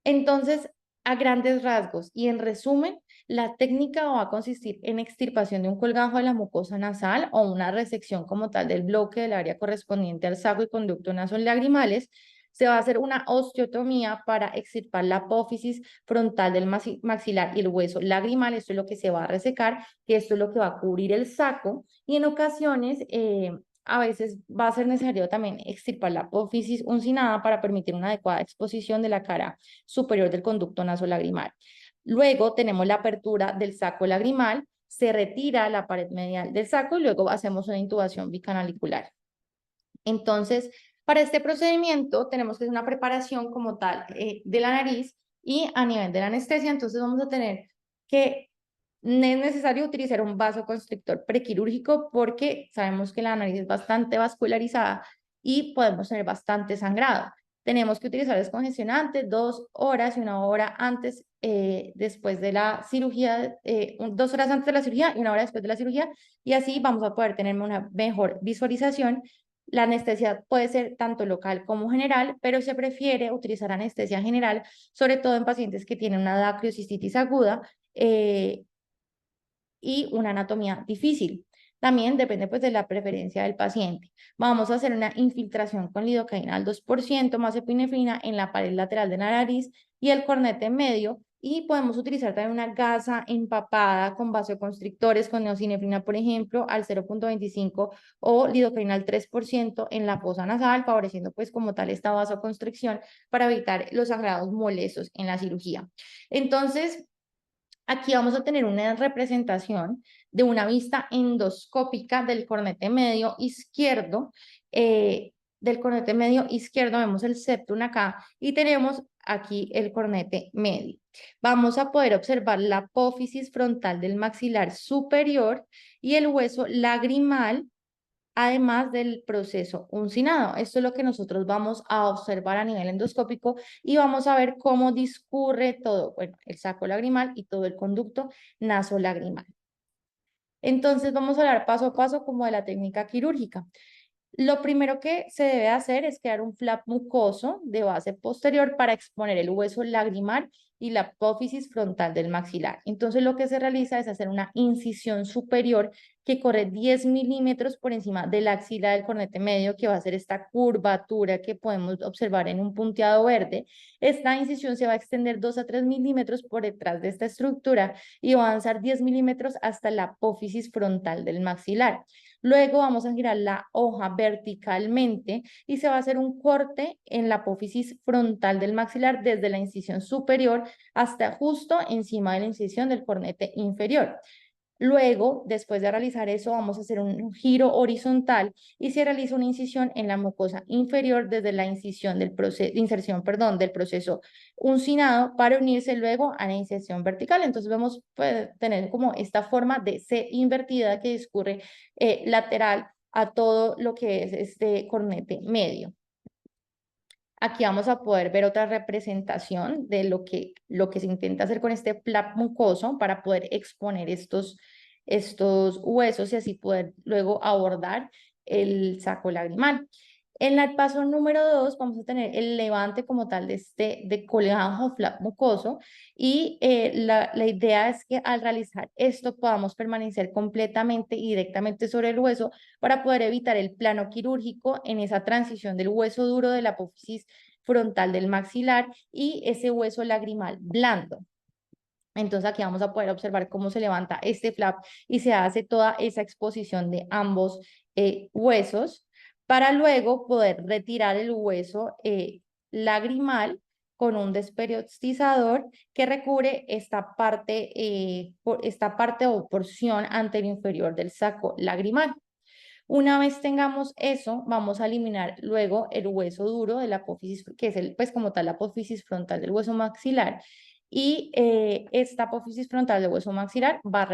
Entonces, a grandes rasgos y en resumen, la técnica va a consistir en extirpación de un colgajo de la mucosa nasal o una resección como tal del bloque del área correspondiente al saco y conducto nasolagrimales. Se va a hacer una osteotomía para extirpar la apófisis frontal del maxilar y el hueso lagrimal. Esto es lo que se va a resecar, que esto es lo que va a cubrir el saco. Y en ocasiones, a veces va a ser necesario también extirpar la apófisis uncinada para permitir una adecuada exposición de la cara superior del conducto nasolagrimal. Luego tenemos la apertura del saco lagrimal, se retira la pared medial del saco y luego hacemos una intubación bicanalicular. Entonces, para este procedimiento tenemos que hacer una preparación como tal de la nariz, y a nivel de la anestesia, entonces vamos a tener que es necesario utilizar un vasoconstrictor prequirúrgico porque sabemos que la nariz es bastante vascularizada y podemos tener bastante sangrado. Tenemos que utilizar descongestionante 2 horas y 1 hora antes, después de la cirugía, 2 horas antes de la cirugía y 1 hora después de la cirugía, y así vamos a poder tener una mejor visualización. La anestesia puede ser tanto local como general, pero se prefiere utilizar anestesia general, sobre todo en pacientes que tienen una dacriocistitis aguda, y una anatomía difícil. También depende pues de la preferencia del paciente. Vamos a hacer una infiltración con lidocaína al 2% más epinefrina en la pared lateral de la nariz y el cornete medio, y podemos utilizar también una gasa empapada con vasoconstrictores con neosinefrina, por ejemplo, al 0.25 o lidocaína al 3% en la fosa nasal, favoreciendo pues como tal esta vasoconstricción para evitar los sangrados molestos en la cirugía. Entonces, aquí vamos a tener una representación de una vista endoscópica del cornete medio izquierdo. Del cornete medio izquierdo vemos el septum acá y tenemos aquí el cornete medio. Vamos a poder observar la apófisis frontal del maxilar superior y el hueso lagrimal, además del proceso uncinado. Esto es lo que nosotros vamos a observar a nivel endoscópico y vamos a ver cómo discurre todo, bueno, el saco lagrimal y todo el conducto nasolagrimal. Entonces vamos a hablar paso a paso como de la técnica quirúrgica. Lo primero que se debe hacer es crear un flap mucoso de base posterior para exponer el hueso lagrimal y la apófisis frontal del maxilar. Entonces lo que se realiza es hacer una incisión superior que corre 10 milímetros por encima de la axila del cornete medio, que va a ser esta curvatura que podemos observar en un punteado verde. Esta incisión se va a extender 2 a 3 milímetros por detrás de esta estructura y va a avanzar 10 milímetros hasta la apófisis frontal del maxilar. Luego vamos a girar la hoja verticalmente y se va a hacer un corte en la apófisis frontal del maxilar desde la incisión superior hasta justo encima de la incisión del cornete inferior. Luego, después de realizar eso, vamos a hacer un giro horizontal y se realiza una incisión en la mucosa inferior desde la inserción, del proceso uncinado para unirse luego a la inserción vertical. Entonces vemos, puede tener como esta forma de C invertida que discurre lateral a todo lo que es este cornete medio. Aquí vamos a poder ver otra representación de lo que se intenta hacer con este flap mucoso para poder exponer estos huesos y así poder luego abordar el saco lagrimal. En el paso número 2 vamos a tener el levante como tal de coleajo o flap mucoso y la idea es que al realizar esto podamos permanecer completamente y directamente sobre el hueso para poder evitar el plano quirúrgico en esa transición del hueso duro de la apófisis frontal del maxilar y ese hueso lagrimal blando. Entonces aquí vamos a poder observar cómo se levanta este flap y se hace toda esa exposición de ambos huesos para luego poder retirar el hueso lagrimal con un desperiostizador que recubre esta parte o porción anterior inferior del saco lagrimal. Una vez tengamos eso, vamos a eliminar luego el hueso duro de la apófisis, que es pues como tal la apófisis frontal del hueso maxilar. Y esta apófisis frontal del hueso maxilar va a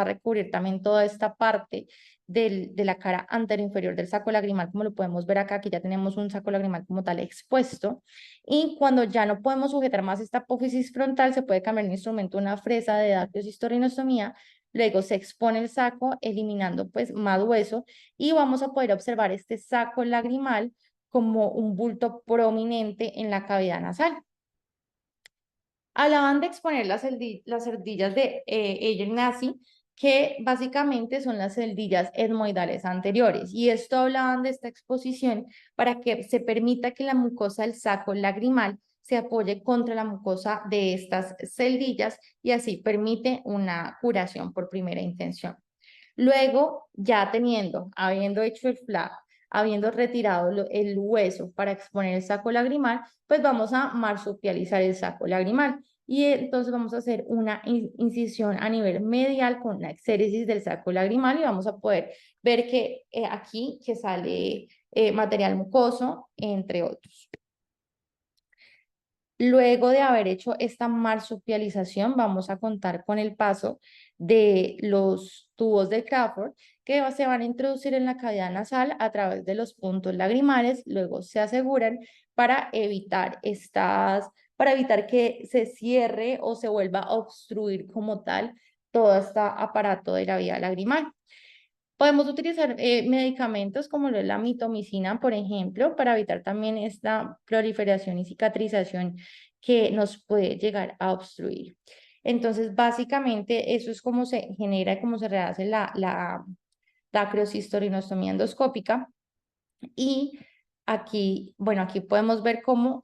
recubrir también toda esta parte de la cara anteroinferior del saco lagrimal, como lo podemos ver acá, que ya tenemos un saco lagrimal como tal expuesto. Y cuando ya no podemos sujetar más esta apófisis frontal, se puede cambiar el instrumento, una fresa de dacrioshistorhinostomía. Luego se expone el saco, eliminando pues más hueso y vamos a poder observar este saco lagrimal como un bulto prominente en la cavidad nasal. Hablaban de exponer las celdillas de Eyer-Nazi, que básicamente son las celdillas etmoidales anteriores. Y esto hablaban de esta exposición para que se permita que la mucosa del saco lagrimal se apoye contra la mucosa de estas celdillas y así permite una curación por primera intención. Luego, ya habiendo hecho el flap, habiendo retirado el hueso para exponer el saco lagrimal, pues vamos a marsupializar el saco lagrimal. Y entonces vamos a hacer una incisión a nivel medial con la exéresis del saco lagrimal y vamos a poder ver que aquí que sale material mucoso, entre otros. Luego de haber hecho esta marsupialización, vamos a contar con el paso de los tubos de Crawford que se van a introducir en la cavidad nasal a través de los puntos lagrimales, luego se aseguran para evitar para evitar que se cierre o se vuelva a obstruir como tal todo este aparato de la vía lagrimal. Podemos utilizar medicamentos como lo es la mitomicina, por ejemplo, para evitar también esta proliferación y cicatrización que nos puede llegar a obstruir. Entonces, básicamente, eso es como se genera, cómo se rehace la dacroshistorhinostomía endoscópica. Y aquí, bueno, aquí podemos ver cómo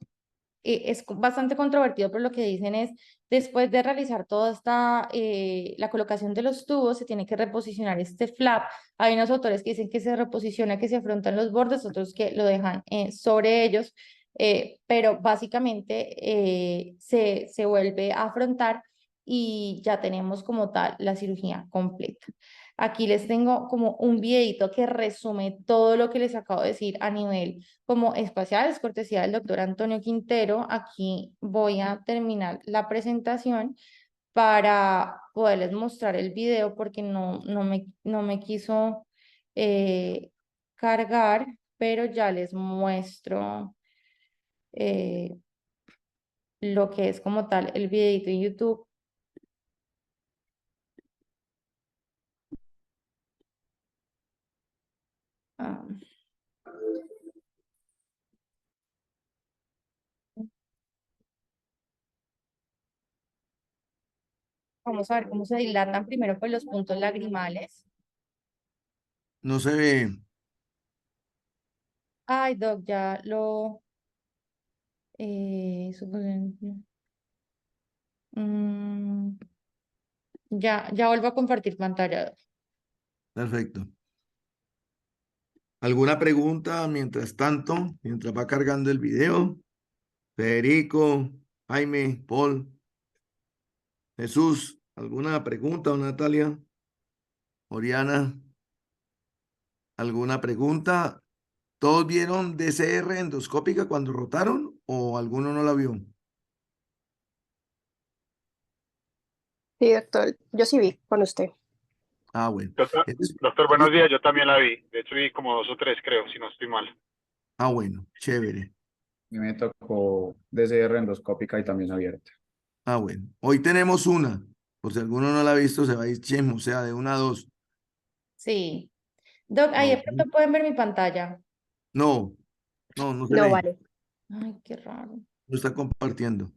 es bastante controvertido, pero lo que dicen es, después de realizar toda la colocación de los tubos, se tiene que reposicionar este flap. Hay unos autores que dicen que se reposiciona, que se afrontan los bordes, otros que lo dejan sobre ellos, pero básicamente se vuelve a afrontar y ya tenemos como tal la cirugía completa. Aquí les tengo como un videito que resume todo lo que les acabo de decir a nivel como espacial, es cortesía del doctor Antonio Quintero. Aquí voy a terminar la presentación para poderles mostrar el video porque no me quiso eh, cargar, pero ya les muestro eh, lo que es como tal el videito en YouTube. Ah, vamos a ver cómo se dilatan primero pues los puntos lagrimales. No se ve. Ay, doc, ya lo... Mm, ya vuelvo a compartir pantalla. Perfecto. ¿Alguna pregunta mientras tanto, mientras va cargando el video? Federico, Jaime, Paul, Jesús, ¿alguna pregunta o Natalia? Oriana, ¿alguna pregunta? ¿Todos vieron DCR endoscópica cuando rotaron o alguno no la vio? Sí, doctor, yo sí vi con usted. Ah, bueno. Doctor, Entonces, doctor, buenos días, yo también la vi. De hecho, vi como dos o tres, creo, si no estoy mal. ah, bueno, chévere. A mí me tocó DCR endoscópica y también abierta. Ah, bueno. Hoy tenemos una. Por si alguno no la ha visto, se va a ir chismo, o sea, de una a dos. Sí. Doc, ahí de Ok. pronto pueden ver mi pantalla. No, No, no se No ve, vale. Ay, qué raro. no está compartiendo.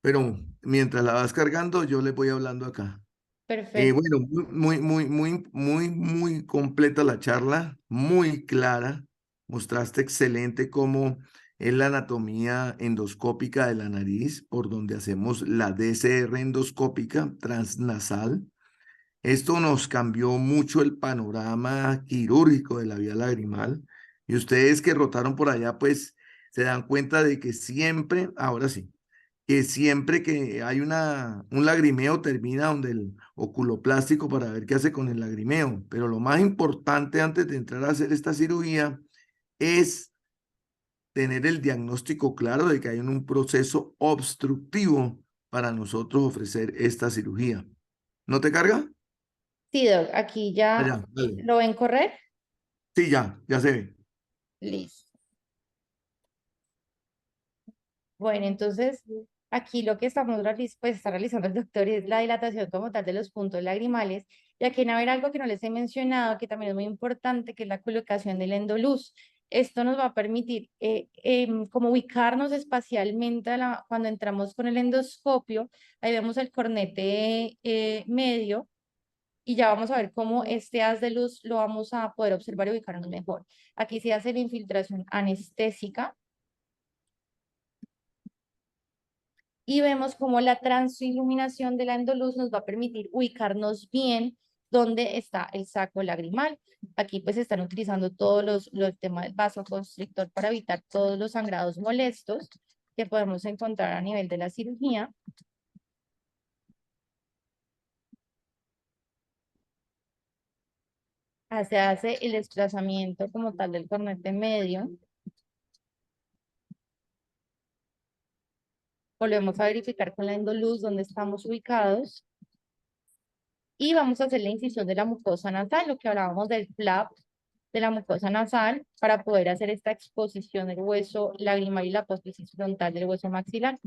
Pero mientras la vas cargando, yo le voy hablando acá. Perfecto. Bueno, muy completa la charla, muy clara. Mostraste excelente cómo es la anatomía endoscópica de la nariz, por donde hacemos la DCR endoscópica transnasal. Esto nos cambió mucho el panorama quirúrgico de la vía lagrimal. Y ustedes que rotaron por allá, pues se dan cuenta de que siempre, ahora sí, que siempre que hay un lagrimeo termina donde el oculoplástico para ver qué hace con el lagrimeo. Pero lo más importante antes de entrar a hacer esta cirugía es tener el diagnóstico claro de que hay un proceso obstructivo para nosotros ofrecer esta cirugía. ¿No te carga? Sí, Doc, aquí ya Allá, dale. lo ven correr. Sí, ya se ve. Listo. Bueno, entonces aquí lo que pues, está realizando el doctor es la dilatación como tal de los puntos lagrimales. Y aquí van a ver algo que no les he mencionado, que también es muy importante, que es la colocación del endoluz. Esto nos va a permitir como ubicarnos espacialmente cuando entramos con el endoscopio. Ahí vemos el cornete medio y ya vamos a ver cómo este haz de luz lo vamos a poder observar y ubicarnos mejor. Aquí se hace la infiltración anestésica y vemos cómo la transiluminación de la endoluz nos va a permitir ubicarnos bien dónde está el saco lagrimal. Aquí pues están utilizando todos los temas del vasoconstrictor para evitar todos los sangrados molestos que podemos encontrar a nivel de la cirugía. Se hace el desplazamiento como tal del cornete medio. Volvemos a verificar con la endoluz dónde estamos ubicados. Y vamos a hacer la incisión de la mucosa nasal, lo que hablábamos del flap de la mucosa nasal, para poder hacer esta exposición del hueso lagrimal y la apófisis frontal del hueso maxilar.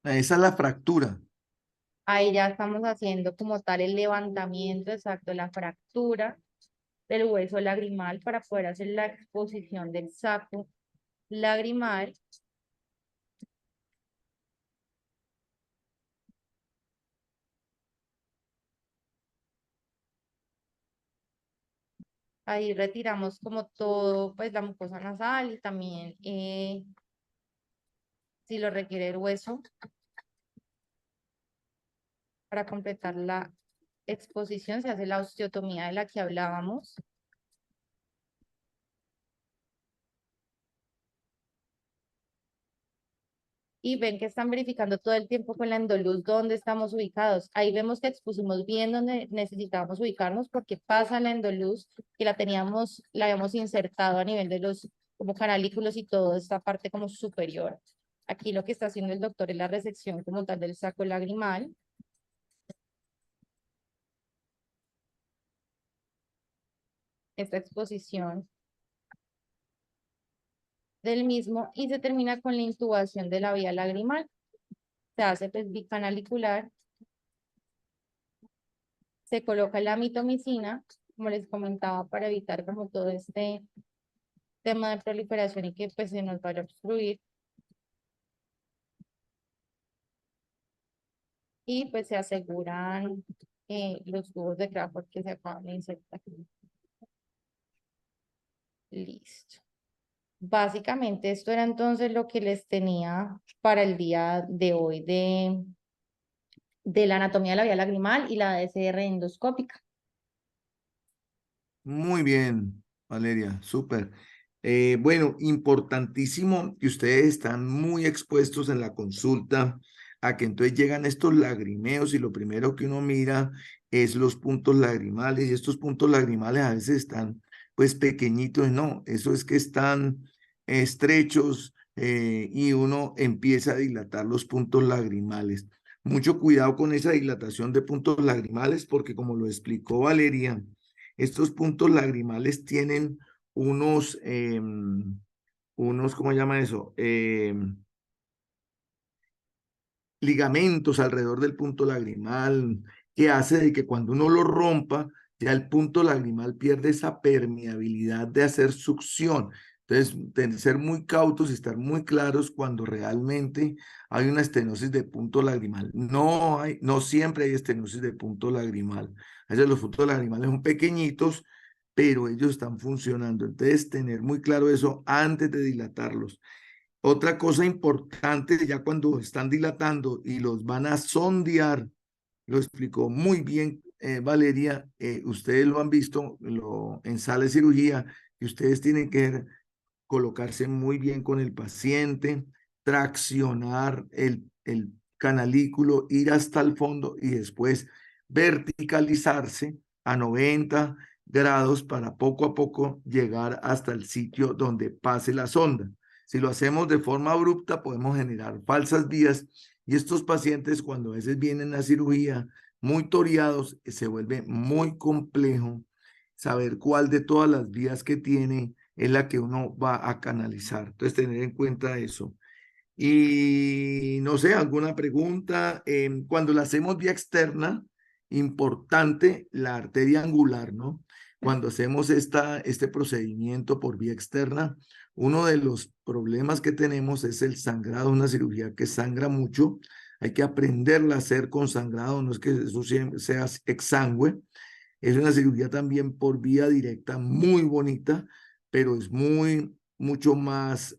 Esa es la fractura. Ahí ya estamos haciendo como tal el levantamiento exacto de la fractura del hueso lagrimal para poder hacer la exposición del saco lagrimal. Ahí retiramos como todo, pues la mucosa nasal y también, si lo requiere el hueso, para completar la exposición se hace la osteotomía de la que hablábamos. Y ven que están verificando todo el tiempo con la endoluz dónde estamos ubicados. Ahí vemos que expusimos bien donde necesitábamos ubicarnos porque pasa la endoluz que la habíamos insertado a nivel de los como canalículos y toda esta parte como superior. Aquí lo que está haciendo el doctor es la resección como tal del saco lagrimal. Esta exposición del mismo y se termina con la intubación de la vía lagrimal. Se hace pues bicanalicular, se coloca la mitomicina, como les comentaba, para evitar como todo este tema de proliferación y que pues se nos vaya a obstruir. Y pues se aseguran los tubos de Crawford que se acaban de insertar. Listo. Básicamente esto era entonces lo que les tenía para el día de hoy de la anatomía de la vía lagrimal y la DCR endoscópica. Muy bien, Valeria, súper. Bueno, importantísimo que ustedes están muy expuestos en la consulta a que entonces llegan estos lagrimeos y lo primero que uno mira es los puntos lagrimales y estos puntos lagrimales a veces están pues pequeñitos, no, eso es que están estrechos y uno empieza a dilatar los puntos lagrimales. Mucho cuidado con esa dilatación de puntos lagrimales porque como lo explicó Valeria, estos puntos lagrimales tienen unos, ¿cómo se llama eso? Ligamentos alrededor del punto lagrimal, que hace de que cuando uno lo rompa, ya el punto lagrimal pierde esa permeabilidad de hacer succión. Entonces, ser muy cautos y estar muy claros cuando realmente hay una estenosis de punto lagrimal. No siempre hay estenosis de punto lagrimal. A veces los puntos lagrimales son pequeñitos, pero ellos están funcionando. Entonces, tener muy claro eso antes de dilatarlos. Otra cosa importante, ya cuando están dilatando y los van a sondear, lo explicó muy bien Valeria, ustedes lo han visto en sala de cirugía, y ustedes tienen que colocarse muy bien con el paciente, traccionar el canalículo, ir hasta el fondo y después verticalizarse a 90 grados para poco a poco llegar hasta el sitio donde pase la sonda. Si lo hacemos de forma abrupta, podemos generar falsas vías y estos pacientes cuando a veces vienen a cirugía muy toreados, se vuelve muy complejo saber cuál de todas las vías que tiene es la que uno va a canalizar. Entonces, tener en cuenta eso. Y no sé, alguna pregunta. Cuando la hacemos vía externa, importante la arteria angular, ¿no? Cuando hacemos este procedimiento por vía externa, uno de los problemas que tenemos es el sangrado, una cirugía que sangra mucho. Hay que aprenderla a hacer con sangrado, no es que eso sea exangüe. Es una cirugía también por vía directa muy bonita, pero es mucho más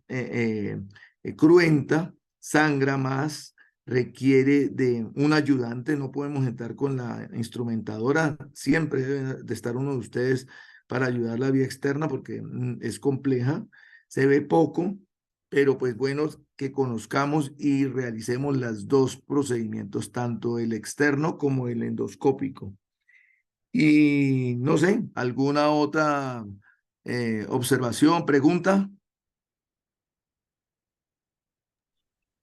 cruenta, sangra más, requiere de un ayudante, no podemos entrar con la instrumentadora, siempre debe de estar uno de ustedes para ayudar la vía externa porque es compleja, se ve poco, pero pues bueno que conozcamos y realicemos los dos procedimientos, tanto el externo como el endoscópico. Y no sé, ¿alguna otra observación, pregunta?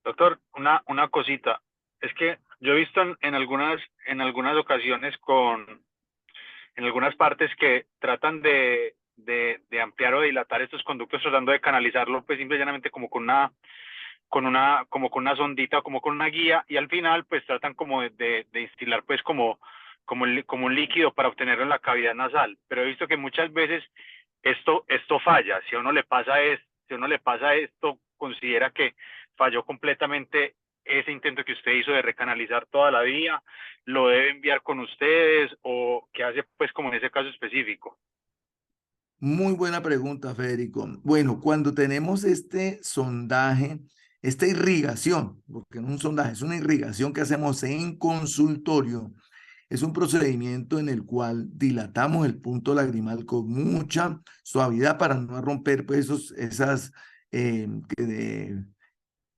Doctor, una cosita. Es que yo he visto en algunas ocasiones en algunas partes que tratan de ampliar o dilatar estos conductos tratando de canalizarlo, pues simple y llanamente como con una sondita o como con una guía, y al final pues tratan como de instilar pues como un líquido para obtenerlo en la cavidad nasal. Pero he visto que muchas veces esto falla. Si a uno le pasa esto, considera que falló completamente ese intento que usted hizo de recanalizar toda la vía, lo debe enviar con ustedes o qué hace pues como en ese caso específico. Muy buena pregunta, Federico. Bueno, cuando tenemos este sondaje, esta irrigación, porque no es un sondaje, es una irrigación que hacemos en consultorio, es un procedimiento en el cual dilatamos el punto lagrimal con mucha suavidad para no romper pues, esas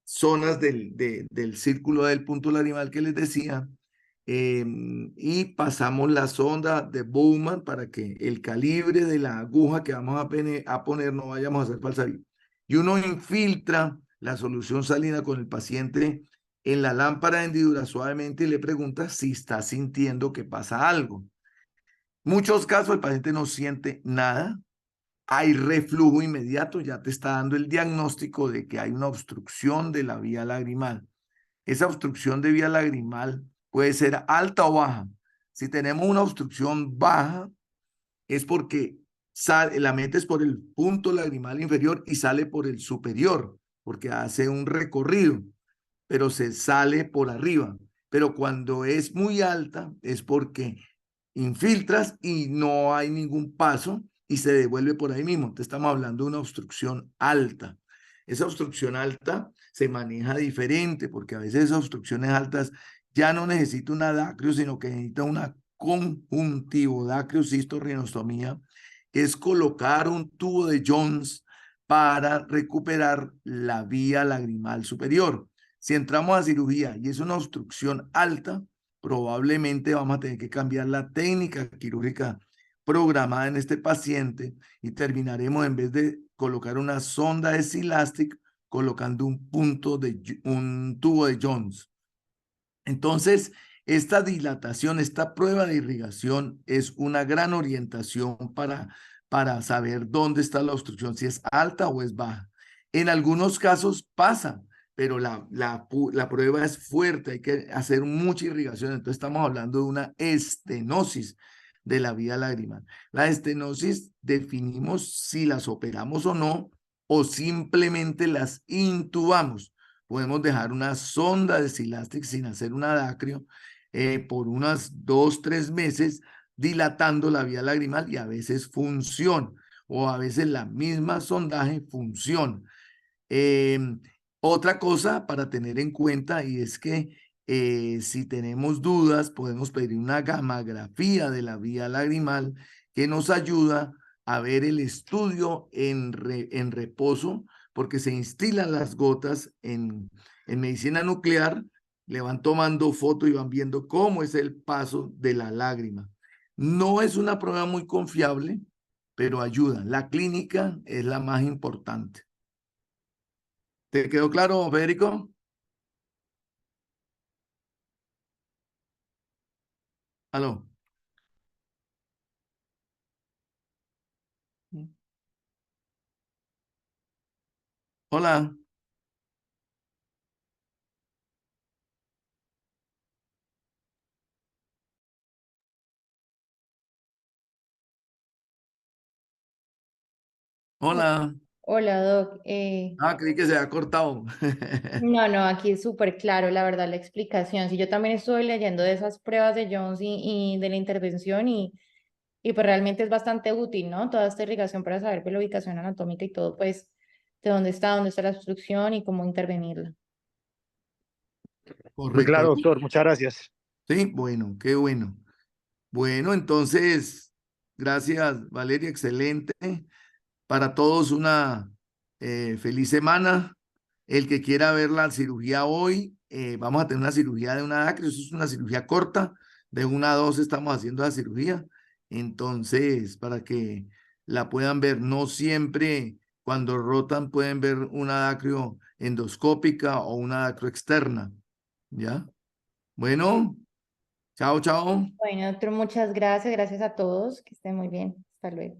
zonas del círculo del punto lagrimal que les decía, y pasamos la sonda de Bowman para que el calibre de la aguja que vamos a poner no vayamos a hacer falsa vía. Y uno infiltra la solución salina con el paciente en la lámpara de hendidura suavemente y le pregunta si está sintiendo que pasa algo. Muchos casos el paciente no siente nada, hay reflujo inmediato, ya te está dando el diagnóstico de que hay una obstrucción de la vía lagrimal. Esa obstrucción de vía lagrimal puede ser alta o baja. Si tenemos una obstrucción baja, es porque la metes por el punto lagrimal inferior y sale por el superior, porque hace un recorrido, pero se sale por arriba. Pero cuando es muy alta, es porque infiltras y no hay ningún paso y se devuelve por ahí mismo. Te estamos hablando de una obstrucción alta. Esa obstrucción alta se maneja diferente porque a veces esas obstrucciones altas ya no necesita una dacrio, sino que necesita una conjuntivodacrio-cistorrinostomía, que es colocar un tubo de Jones para recuperar la vía lagrimal superior. Si entramos a cirugía y es una obstrucción alta, probablemente vamos a tener que cambiar la técnica quirúrgica programada en este paciente y terminaremos, en vez de colocar una sonda de Silastic, colocando un tubo de Jones. Entonces, esta dilatación, esta prueba de irrigación es una gran orientación para saber dónde está la obstrucción, si es alta o es baja. En algunos casos pasa, pero la prueba es fuerte, hay que hacer mucha irrigación. Entonces estamos hablando de una estenosis de la vía lagrimal. La estenosis definimos si las operamos o no, o simplemente las intubamos. Podemos dejar una sonda de Silastic sin hacer un adacrio por unas 2-3 meses, dilatando la vía lagrimal, y a veces funciona, o a veces la misma sondaje funciona. Otra cosa para tener en cuenta, y es que si tenemos dudas, podemos pedir una gamografía de la vía lagrimal que nos ayuda a ver el estudio en reposo, porque se instilan las gotas en medicina nuclear, le van tomando foto y van viendo cómo es el paso de la lágrima. No es una prueba muy confiable, pero ayuda. La clínica es la más importante. ¿Te quedó claro, Federico? Aló. Hola. Hola. Hola, Doc. Creí que se había cortado. No, no, aquí es súper claro, la verdad, la explicación. Sí, yo también estuve leyendo de esas pruebas de Jones y de la intervención y pues realmente es bastante útil, ¿no? Toda esta irrigación para saber pues, la ubicación anatómica y todo, pues, de dónde está la obstrucción y cómo intervenirla. Muy claro, Correcto. doctor. Muchas gracias. Sí, bueno, qué bueno. Bueno, entonces, gracias, Valeria, excelente. Para todos una feliz semana. El que quiera ver la cirugía hoy, vamos a tener una cirugía de una acre, eso es una cirugía corta, de 1 a 2 estamos haciendo la cirugía. Entonces, para que la puedan ver, no siempre cuando rotan pueden ver una acrio endoscópica o una acrio externa, ¿ya? Bueno, chao, chao. Bueno, doctor, muchas gracias. Gracias a todos. Que estén muy bien. Hasta luego.